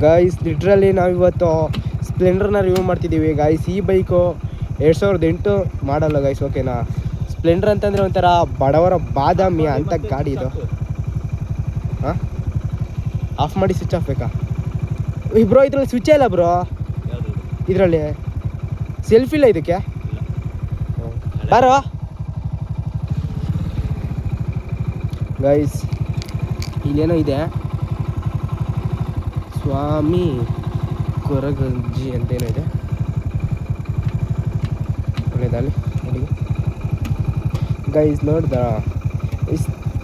Guys literally ನಾವಿವತ್ತು ಸ್ಪ್ಲೆಂಡರ್ನ review ಮಾಡ್ತಿದ್ದೀವಿ guys. ಈ ಬೈಕು 2008 ಮಾಡಲ್ಲ ಗಾಯ್ಸ್, ಓಕೆನಾ. ಸ್ಪ್ಲೆಂಡರ್ ಅಂತಂದರೆ ಒಂಥರ ಬಡವರ ಬಾದಾಮಿ ಅಂತ ಗಾಡಿ ಇದು. ಹಾಂ, ಆಫ್ ಮಾಡಿ ಸ್ವಿಚ್ ಆಫ್ ಬೇಕಾ ಬ್ರೋ? ಇದ್ರಲ್ಲಿ ಸ್ವಿಚ್ಚೇ ಇಲ್ಲ ಬ್ರೋ, ಇದರಲ್ಲಿ ಸೆಲ್ಫ್ ಇಲ್ಲ ಇದಕ್ಕೆ. ಬಾರೋ ಗೈಸ್, ಇಲ್ಲೇನೋ ಇದೆ, ಸ್ವಾಮಿ ಕೊರಗಂಜಿ ಅಂತೇನೋ ಇದೆ. ಒಳ್ಳೆಯದಲ್ಲಿ ನೋಡಿ ಗೈಸ್, ನೋಡ್ದ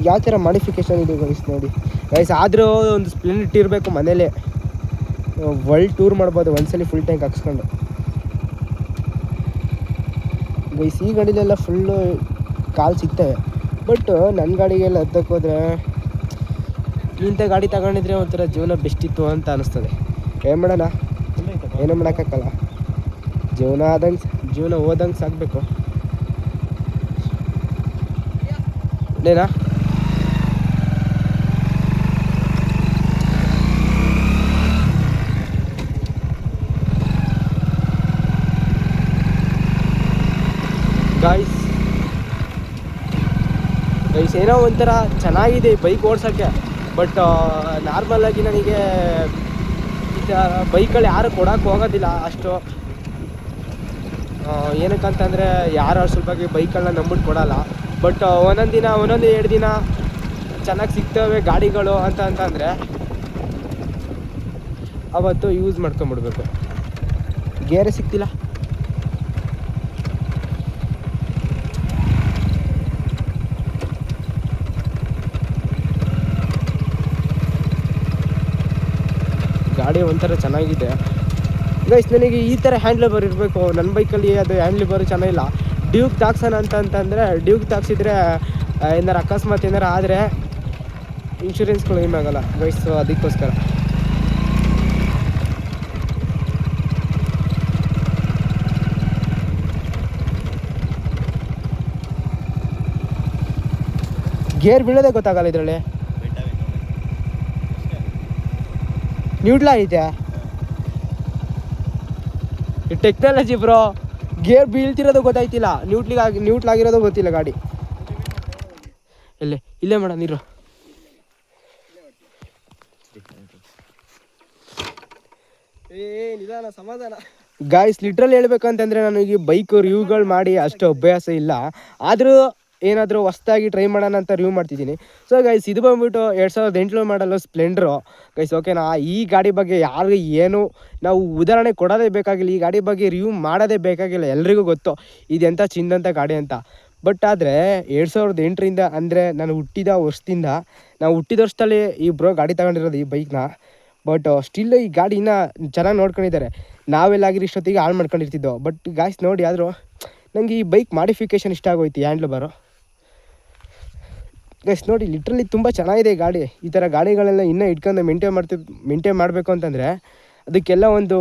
ಯಾವ ಥರ ಮಾಡಿಫಿಕೇಶನ್ ಇದೆ ಗೈಸ್ ನೋಡಿ ಗೈಸ್. ಆದರೂ ಒಂದು ಸ್ಪ್ಲೆಂಡರ್ ಇಟ್ಟಿರಬೇಕು ಮನೇಲೆ, ವರ್ಲ್ಡ್ ಟೂರ್ ಮಾಡ್ಬೋದು ಒಂದ್ಸಲಿ ಫುಲ್ ಟ್ಯಾಂಕ್ ಹಾಕ್ಸ್ಕೊಂಡು ಗೈಸ್. ಈ ಗಾಡಿಲೆಲ್ಲ ಫುಲ್ಲು ಕಾಲು ಸಿಗ್ತವೆ, ಬಟ್ ನನ್ನ ಗಾಡಿಗೆಲ್ಲ ಹತ್ತಕ್ಕೆ ಹೋದರೆ ಇಂಥ ಗಾಡಿ ತಗೊಂಡಿದ್ರೆ ಒಂಥರ ಜೀವನ ಬೆಸ್ಟ್ ಇತ್ತು ಅಂತ ಅನ್ನಿಸ್ತದೆ. ಏನು ಮಾಡೋಣ, ಏನೂ ಮಾಡೋಕ್ಕಾಗಲ್ಲ. ಜೀವನ ಹೋದಂಗೆ ಸಾಕಬೇಕು ಏನಾ. ಗಾಯ್ಸ್ ಏನೋ ಒಂಥರ ಚೆನ್ನಾಗಿದೆ ಬೈಕ್ ಓಡ್ಸೋಕ್ಕೆ, ಬಟ್ ನಾರ್ಮಲಾಗಿ ನನಗೆ ಈ ಥರ ಬೈಕಲ್ಲಿ ಯಾರು ಕೊಡೋಕ್ಕೆ ಹೋಗೋದಿಲ್ಲ ಅಷ್ಟು. ಏನಕ್ಕಂತಂದರೆ ಯಾರು ಸ್ವಲ್ಪ ಬೈಕನ್ನ ನಂಬಿಟ್ಟು ಕೊಡೋಲ್ಲ. ಬಟ್ ಒಂದೊಂದು ದಿನ 1-2 ದಿನ ಚೆನ್ನಾಗಿ ಸಿಗ್ತವೆ ಗಾಡಿಗಳು ಅಂತಂದರೆ ಅವತ್ತು ಯೂಸ್ ಮಾಡ್ಕೊಂಬಿಡ್ಬೇಕು. ಗೇರೇ ಸಿಗ್ತಿಲ್ಲ. ಗಾಡಿ ಒಂಥರ ಚೆನ್ನಾಗಿದೆ ಗೈಸ್. ನನಗೆ ಈ ಥರ ಹ್ಯಾಂಡ್ಲಿಬರ್ ಇರಬೇಕು ನನ್ನ ಬೈಕಲ್ಲಿ. ಅದು ಹ್ಯಾಂಡ್ಲಿಬರ್ ಚೆನ್ನಾಗಿಲ್ಲ. ಡ್ಯೂಕ್ ತಾಕ್ಸೋಣ ಅಂತಂದರೆ ಡ್ಯೂಕ್ ತಾಕ್ಸಿದ್ರೆ ಏನಾರು ಅಕಸ್ಮಾತ್ ಏನಾರು ಆದರೆ ಇನ್ಶೂರೆನ್ಸ್ ಕ್ಲೈಮ್ ಆಗೋಲ್ಲ ಗೈಸ್. ಅದಕ್ಕೋಸ್ಕರ ಗೇರ್ ಬೀಳೋದೇ ಗೊತ್ತಾಗಲ್ಲ ಇದರಲ್ಲಿ. ನ್ಯೂಟ್ಲ ಐತೆ ಟೆಕ್ನಾಲಜಿ ಬ್ರೋ. ಗೇರ್ ಬೀಳ್ತಿರೋದು ಗೊತ್ತಾಯ್ತಿಲ್ಲ, ನ್ಯೂಟ್ಲಾಗಿರೋದು ಗೊತ್ತಿಲ್ಲ ಗಾಡಿ. ಇಲ್ಲೇ ಮೇಡಮ್ ನೀರು. ನಿಧಾನ ಸಮಾಧಾನ ಗಾಯ್ಸ್. ಲಿಟ್ರಲಿ ಹೇಳ್ಬೇಕಂತಂದರೆ ನನಗೆ ಬೈಕ್ ರಿವ್ಯೂಗಳು ಮಾಡಿ ಅಷ್ಟು ಅಭ್ಯಾಸ ಇಲ್ಲ. ಆದರೂ ಏನಾದರೂ ಹೊಸ್ದಾಗಿ ಟ್ರೈ ಮಾಡೋಣ ಅಂತ ರಿವ್ಯೂ ಮಾಡ್ತಿದ್ದೀನಿ. ಸೊ ಗೈಸ್, ಇದು ಬಂದ್ಬಿಟ್ಟು 2008 ಮಾಡಲು ಸ್ಪ್ಲೆಂಡ್ರು ಗೈಸ್, ಓಕೆನಾ. ಈ ಗಾಡಿ ಬಗ್ಗೆ ಯಾರಿಗೂ ಏನು ನಾವು ಉದಾಹರಣೆ ಕೊಡೋದೇ ಬೇಕಾಗಿಲ್ಲ, ಈ ಗಾಡಿ ಬಗ್ಗೆ ರಿವ್ಯೂ ಮಾಡೋದೇ ಬೇಕಾಗಿಲ್ಲ. ಎಲ್ರಿಗೂ ಗೊತ್ತು ಇದೆಂಥ ಚಿಂದಂಥ ಗಾಡಿ ಅಂತ. ಬಟ್ ಆದರೆ 2008 ಅಂದರೆ ನಾನು ಹುಟ್ಟಿದ ವರ್ಷದಲ್ಲಿ ಈ ಬ್ರೋ ಗಾಡಿ ತಗೊಂಡಿರೋದು ಈ ಬೈಕ್ನ. ಬಟ್ ಸ್ಟಿಲ್ ಈ ಗಾಡಿನ ಚೆನ್ನಾಗಿ ನೋಡ್ಕೊಂಡಿದ್ದಾರೆ. ನಾವೆಲ್ಲಾಗಿರೋ ಇಷ್ಟೊತ್ತಿಗೆ ಹಾಳು ಮಾಡ್ಕೊಂಡಿರ್ತಿದ್ದೋ. ಬಟ್ ಗಾಯ್ಸ್ ನೋಡಿ, ಆದರೂ ನನಗೆ ಈ ಬೈಕ್ ಮಾಡಿಫಿಕೇಷನ್ ಇಷ್ಟ ಆಗೋಯ್ತು, ಹ್ಯಾಂಡ್ಲಿಬಾರು ಗೈಸ್. ನೋಡಿ ಲಿಟ್ರಲಿ ತುಂಬ ಚೆನ್ನಾಗಿದೆ ಗಾಡಿ. ಈ ಥರ ಗಾಡಿಗಳೆಲ್ಲ ಇನ್ನೂ ಇಟ್ಕೊಂಡು ಮೇಂಟೈನ್ ಮಾಡಬೇಕು ಅಂತಂದರೆ ಅದಕ್ಕೆಲ್ಲ ಒಂದು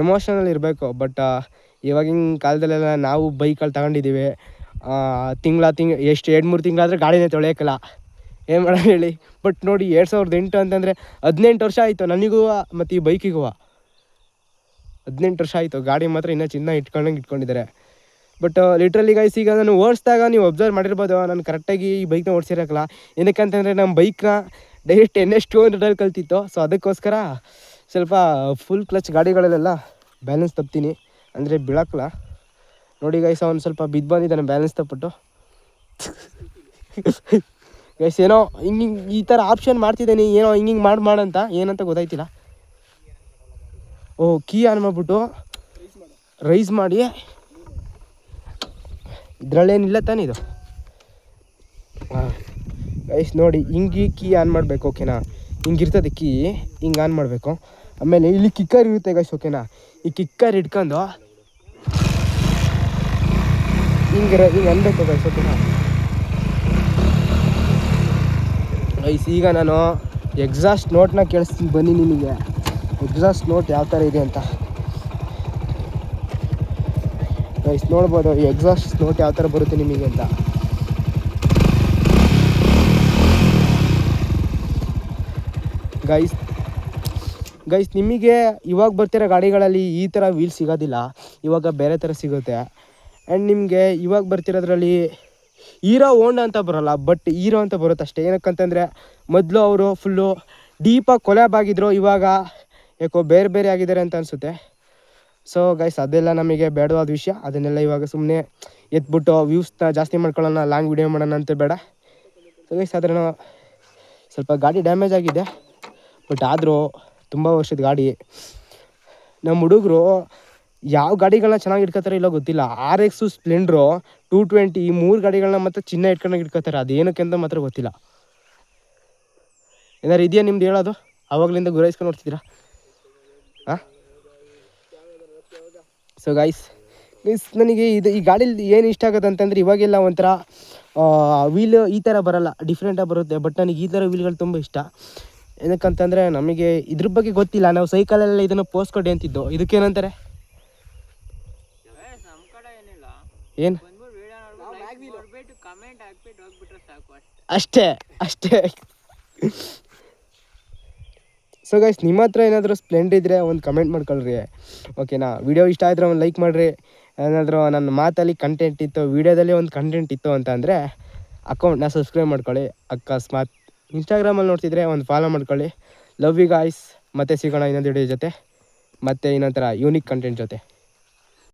ಎಮೋಷನಲ್ ಇರಬೇಕು. ಬಟ್ ಇವಾಗಿನ ಕಾಲದಲ್ಲೆಲ್ಲ ನಾವು ಬೈಕಲ್ಲಿ ತಗೊಂಡಿದ್ದೀವಿ, ಎಷ್ಟು 2-3 ತಿಂಗಳಾದರೆ ಗಾಡಿನೇ ತೊಳೆಯೋಕ್ಕಲ್ಲ. ಏನು ಮಾಡೋಣ ಹೇಳಿ. ಬಟ್ ನೋಡಿ 2008 ಅಂತಂದರೆ 18 ವರ್ಷ ಆಯಿತು ನನಗೂ ಮತ್ತು ಈ ಬೈಕಿಗೂ. 18 ವರ್ಷ ಆಯಿತು. ಗಾಡಿ ಮಾತ್ರ ಇನ್ನೂ ಚಿನ್ನ ಇಟ್ಕೊಂಡಿದ್ದಾರೆ. ಬಟ್ ಲಿಟ್ರಲಿ ಗೈಸ್, ಈಗ ನಾನು ಓಡಿಸಿದಾಗ ನೀವು ಅಬ್ಸರ್ವ್ ಮಾಡಿರ್ಬೋದು, ನಾನು ಕರೆಕ್ಟಾಗಿ ಈ ಬೈಕ್ನ ಓಡಿಸಿರೋಕ್ಕಲ್ಲ. ಏನಕ್ಕಂತಂದರೆ ನಮ್ಮ ಬೈಕ್ನ ಡೈರೆಕ್ಟ್ NS 200 ಕಲ್ತಿತ್ತು. ಸೊ ಅದಕ್ಕೋಸ್ಕರ ಸ್ವಲ್ಪ ಫುಲ್ ಕ್ಲಚ್ ಗಾಡಿಗಳಲ್ಲೆಲ್ಲ ಬ್ಯಾಲೆನ್ಸ್ ತಪ್ತೀನಿ, ಅಂದರೆ ಬೀಳೋಕ್ಕಲ್ಲ. ನೋಡಿ ಗೈಸ್, ಅವ್ನು ಸ್ವಲ್ಪ ಬಿದ್ದು ಬಂದಿದ್ದಾನೆ ಬ್ಯಾಲೆನ್ಸ್ ತಪ್ಪಿಟ್ಟು ಗೈಸ್. ಏನೋ ಹಿಂಗೆ ಈ ಥರ ಆಪ್ಷನ್ ಮಾಡ್ತಿದ್ದೀನಿ, ಏನೋ ಹಿಂಗೆ ಮಾಡಂತ ಏನಂತ ಗೊತ್ತಾಯ್ತಿಲ್ಲ. ಕೀ ಆನ್ ಮಾಡಿಬಿಟ್ಟು ರೈಸ್ ಮಾಡಿ, ಇದರಲ್ಲೇನಿಲ್ಲ ತಾನೇ ಇದು. ಹಾಂ ಗೈಸ್ ನೋಡಿ, ಹಿಂಗೆ ಕೀ ಆನ್ ಮಾಡಬೇಕು, ಓಕೆನಾ. ಹಿಂಗಿರ್ತದೆ ಕೀ, ಹಿಂಗೆ ಆನ್ ಮಾಡಬೇಕು. ಆಮೇಲೆ ಇಲ್ಲಿ ಕಿಕ್ಕರ್ ಇರುತ್ತೆ ಗೈಸ್, ಓಕೆನಾ. ಈ ಕಿಕ್ಕರ್ ಇಟ್ಕೊಂಡು ಹಿಂಗೆ ಅನ್ಬೇಕು ಗೈಸ್, ಓಕೆನಾ. ಗೈಸ್ ಈಗ ನಾನು ಎಕ್ಸಾಸ್ಟ್ ನೋಟ್ನ ಕೇಳಿಸ್ತೀನಿ ಬನ್ನಿ ನಿಮಗೆ. ಎಕ್ಸಾಸ್ಟ್ ನೋಟ್ ಯಾವ ಥರ ಇದೆ ಅಂತ ಗೈಸ್ ನೋಡ್ಬೋದು. ಈ ಎಕ್ಸಾಸ್ಟ್ ನೋಟ್ ಯಾವ ಥರ ಬರುತ್ತೆ ನಿಮಗೆ ಅಂತ. ಗೈಸ್ ಗೈಸ್ ನಿಮಗೆ ಇವಾಗ ಬರ್ತಿರೋ ಗಾಡಿಗಳಲ್ಲಿ ಈ ಥರ ವೀಲ್ ಸಿಗೋದಿಲ್ಲ, ಇವಾಗ ಬೇರೆ ಥರ ಸಿಗುತ್ತೆ. ಆ್ಯಂಡ್ ನಿಮಗೆ ಇವಾಗ ಬರ್ತಿರೋದ್ರಲ್ಲಿ ಹೀರೋ ಹೋಂಡಾ ಅಂತ ಬರೋಲ್ಲ, ಬಟ್ ಹೀರೋ ಅಂತ ಬರುತ್ತೆ ಅಷ್ಟೇ. ಏನಕ್ಕಂತಂದರೆ ಮೊದಲು ಅವರು ಫುಲ್ಲು ಡೀಪಾಗಿ ಕೊಲ್ಯಾಬ್ ಆಗಿದ್ರು, ಇವಾಗ ಯಾಕೋ ಬೇರೆ ಬೇರೆ ಆಗಿದ್ದಾರೆ ಅಂತ ಅನಿಸುತ್ತೆ. ಸೊ ಗೈಸ್ ಅದೆಲ್ಲ ನಮಗೆ ಬೇಡವಾದ ವಿಷಯ, ಅದನ್ನೆಲ್ಲ ಇವಾಗ ಸುಮ್ಮನೆ ಎತ್ಬಿಟ್ಟು ವ್ಯೂಸ್ನ ಜಾಸ್ತಿ ಮಾಡ್ಕೊಳ್ಳೋಣ, ಲಾಂಗ್ ವಿಡಿಯೋ ಮಾಡೋಣ ಅಂತ ಬೇಡ. ಸೊ ಗೈಸ್ ಆದ್ರೂ ಸ್ವಲ್ಪ ಗಾಡಿ ಡ್ಯಾಮೇಜ್ ಆಗಿದೆ, ಬಟ್ ಆದರೂ ತುಂಬ ವರ್ಷದ ಗಾಡಿ. ನಮ್ಮ ಹುಡುಗರು ಯಾವ ಗಾಡಿಗಳನ್ನ ಚೆನ್ನಾಗಿ ಇಟ್ಕೋತಾರೆ ಇಲ್ಲೋ ಗೊತ್ತಿಲ್ಲ. RX, ಸ್ಪ್ಲೆಂಡ್ರು, 220 ಈ 3 ಗಾಡಿಗಳನ್ನ ಮಾತ್ರ ಚಿನ್ನ ಇಟ್ಕೊಂಡಾಗ ಇಟ್ಕೋತಾರೆ. ಅದೇನಕ್ಕೆ ಅಂತ ಮಾತ್ರ ಗೊತ್ತಿಲ್ಲ. ಏನಾರು ಇದೆಯಾ ನಿಮ್ದು ಹೇಳೋದು? ಆವಾಗಲಿಂದ ಗುರಾಯಿಸ್ಕೊಂಡು ನೋಡ್ತಿದ್ದೀರಾ? ಹಾಂ. ಸೊ ಗೈಸ್ ನನಗೆ ಈ ಗಾಡೀಲಿ ಏನು ಇಷ್ಟ ಆಗುತ್ತೆ ಅಂತಂದರೆ, ಇವಾಗೆಲ್ಲ ಒಂಥರ ವೀಲ್ ಈ ಥರ ಬರೋಲ್ಲ, ಡಿಫ್ರೆಂಟಾಗಿ ಬರುತ್ತೆ. ಬಟ್ ನನಗೆ ಈ ಥರ ವೀಲ್ಗಳು ತುಂಬ ಇಷ್ಟ. ಏನಕ್ಕಂತಂದರೆ ನಮಗೆ ಇದ್ರ ಬಗ್ಗೆ ಗೊತ್ತಿಲ್ಲ. ನಾವು ಸೈಕಲೆಲ್ಲ ಇದನ್ನು ಪೋಸ್ಟ್ ಕೊಡಿ ಅಂತಿದ್ದು, ಇದಕ್ಕೇನಂತಾರೆ ಏನು ಅಷ್ಟೇ ಅಷ್ಟೇ. ಸೊ ಗೈಸ್ ನಿಮ್ಮ ಹತ್ರ ಏನಾದರೂ ಸ್ಪ್ಲೆಂಡ್ ಇದ್ದರೆ ಒಂದು ಕಮೆಂಟ್ ಮಾಡ್ಕೊಳ್ರಿ, ಓಕೆನಾ? ವಿಡಿಯೋ ಇಷ್ಟ ಆದರೆ ಒಂದು ಲೈಕ್ ಮಾಡಿರಿ. ಏನಾದರೂ ನನ್ನ ಮಾತಲ್ಲಿ ಕಂಟೆಂಟ್ ಇತ್ತು, ವೀಡಿಯೋದಲ್ಲಿ ಒಂದು ಕಂಟೆಂಟ್ ಇತ್ತು ಅಂತ ಅಂದರೆ ಅಕೌಂಟ್ನ ಸಬ್ಸ್ಕ್ರೈಬ್ ಮಾಡ್ಕೊಳ್ಳಿ. ಅಕಸ್ಮಾತ್ ಇನ್ಸ್ಟಾಗ್ರಾಮಲ್ಲಿ ನೋಡ್ತಿದ್ರೆ ಒಂದು ಫಾಲೋ ಮಾಡ್ಕೊಳ್ಳಿ. Love you guys. ಮತ್ತೆ ಸಿಗೋಣ ಇನ್ನೊಂದು ವಿಡಿಯೋ ಜೊತೆ, ಮತ್ತೆ ಇನ್ನೊಂಥರ ಯೂನಿಕ್ ಕಂಟೆಂಟ್ ಜೊತೆ.